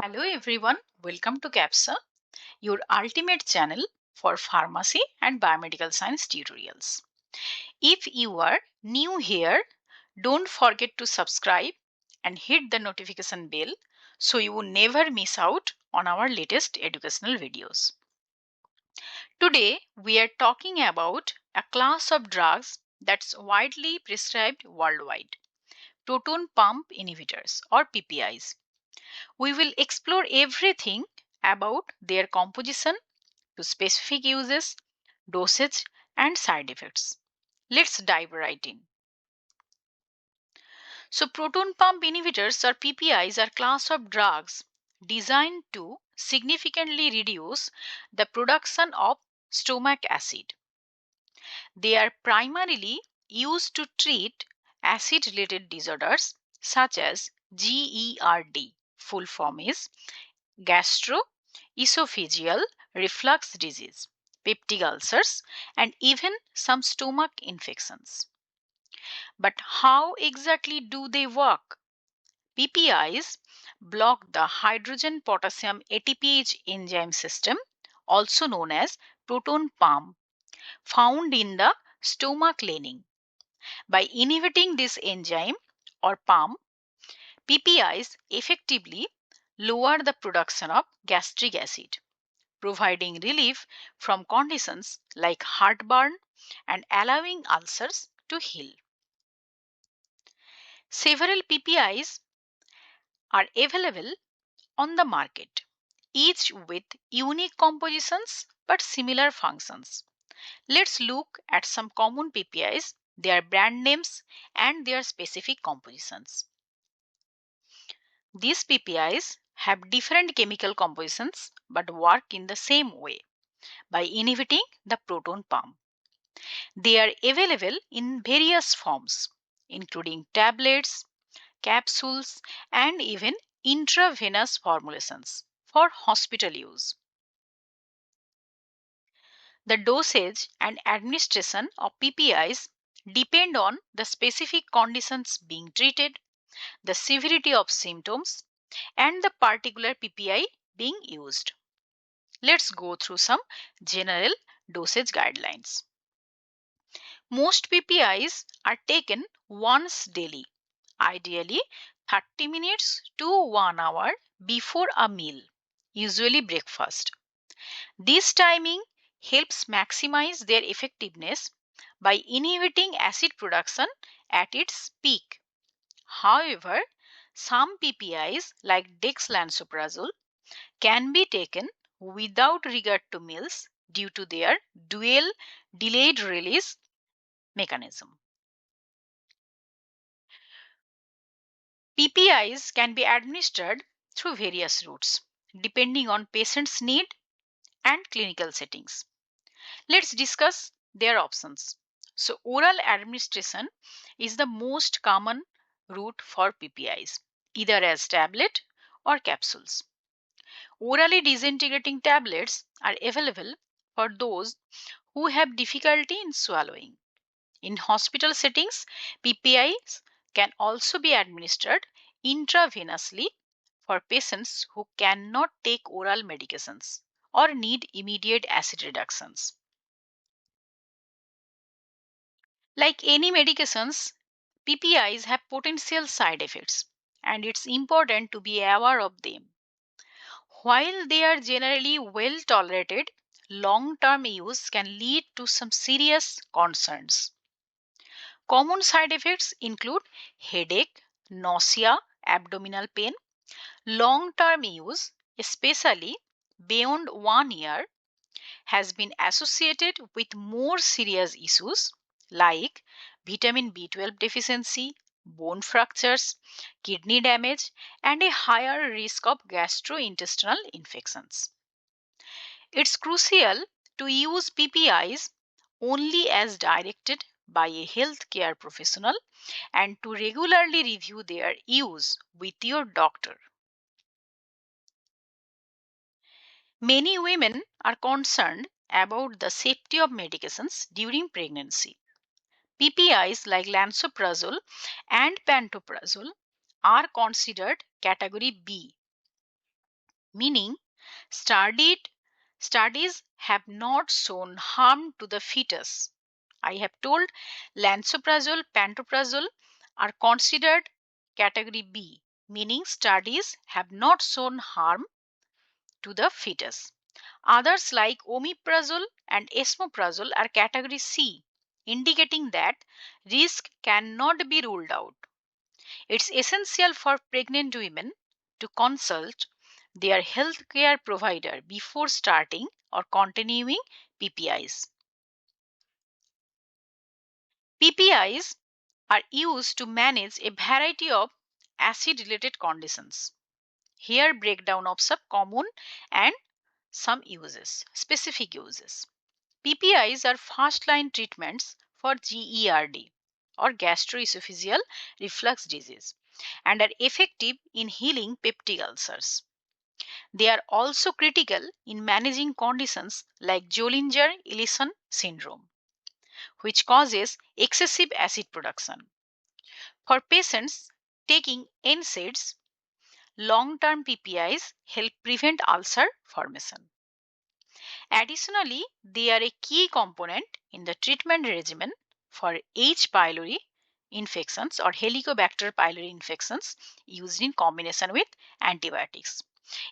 Hello everyone, welcome to Capsa, your ultimate channel for pharmacy and biomedical science tutorials. If you are new here, don't forget to subscribe and hit the notification bell so you will never miss out on our latest educational videos. Today we are talking about a class of drugs that's widely prescribed worldwide, proton pump inhibitors or PPIs. We will explore everything about their composition to specific uses, dosage, and side effects. Let's dive right in. So, proton pump inhibitors or PPIs are class of drugs designed to significantly reduce the production of stomach acid. They are primarily used to treat acid related disorders such as GERD. Full form is gastroesophageal reflux disease, peptic ulcers, and even some stomach infections. But how exactly do they work? PPIs block the hydrogen potassium ATPase enzyme system, also known as proton pump, found in the stomach lining. By inhibiting this enzyme or pump, PPIs effectively lower the production of gastric acid, providing relief from conditions like heartburn and allowing ulcers to heal. Several PPIs are available on the market, each with unique compositions but similar functions. Let's look at some common PPIs, their brand names, and their specific compositions. These PPIs have different chemical compositions but work in the same way by inhibiting the proton pump. They are available in various forms, including tablets, capsules, and even intravenous formulations for hospital use. The dosage and administration of PPIs depend on the specific conditions being treated, the severity of symptoms, and the particular PPI being used. Let's go through some general dosage guidelines. Most PPIs are taken once daily, ideally 30 minutes to 1 hour before a meal, usually breakfast. This timing helps maximize their effectiveness by inhibiting acid production at its peak. However, some PPIs like Lansoprazole can be taken without regard to meals due to their dual delayed release mechanism. PPIs can be administered through various routes depending on patient's need and clinical settings. Let's discuss their options. So, oral administration is the most common route for PPIs, either as tablet or capsules. Orally disintegrating tablets are available for those who have difficulty in swallowing. In hospital settings, PPIs can also be administered intravenously for patients who cannot take oral medications or need immediate acid reductions. Like any medications, PPIs have potential side effects, and it's important to be aware of them. While they are generally well tolerated, long term use can lead to some serious concerns. Common side effects include headache, nausea, abdominal pain. Long term use, especially beyond 1 year, has been associated with more serious issues like vitamin B12 deficiency, bone fractures, kidney damage, and a higher risk of gastrointestinal infections. It's crucial to use PPIs only as directed by a healthcare professional and to regularly review their use with your doctor. Many women are concerned about the safety of medications during pregnancy. PPIs like Lansoprazole and Pantoprazole are considered category B, meaning studies have not shown harm to the fetus. I have told Lansoprazole, Pantoprazole are considered category B, meaning studies have not shown harm to the fetus. Others like Omeprazole and Esomeprazole are category C, indicating that risk cannot be ruled out. It's essential for pregnant women to consult their healthcare provider before starting or continuing PPIs. PPIs are used to manage a variety of acid related conditions. Here, breakdown of some common and some uses, specific uses. PPIs are first line treatments for GERD or gastroesophageal reflux disease and are effective in healing peptic ulcers. They are also critical in managing conditions like Zollinger-Ellison syndrome, which causes excessive acid production. For patients taking NSAIDs, long-term PPIs help prevent ulcer formation. Additionally, they are a key component in the treatment regimen for H. pylori infections or Helicobacter pylori infections used in combination with antibiotics.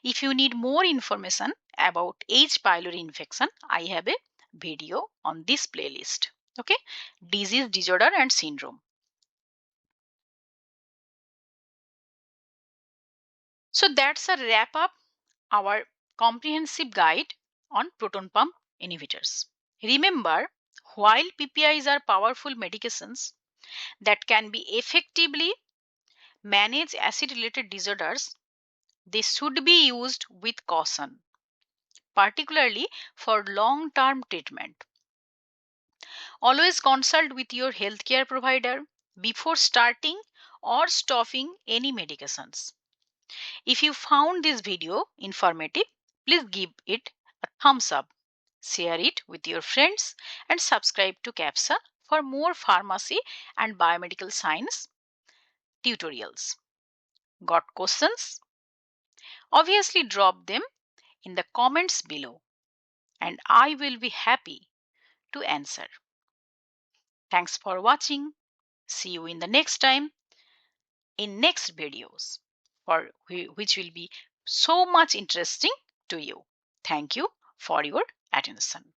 If you need more information about H. pylori infection, I have a video on this playlist. Okay, disease, disorder, and syndrome. So that's a wrap up our comprehensive guide on proton pump inhibitors. Remember, while PPIs are powerful medications that can be effectively manage acid related disorders, they should be used with caution, particularly for long term treatment. Always consult with your healthcare provider before starting or stopping any medications. If you found this video informative, please give it a thumbs up, share it with your friends, and subscribe to Capsa for more pharmacy and biomedical science tutorials. Got questions? Obviously, drop them in the comments below, and I will be happy to answer. Thanks for watching. See you in the next time in next videos, for which will be so much interesting to you. Thank you for your attention.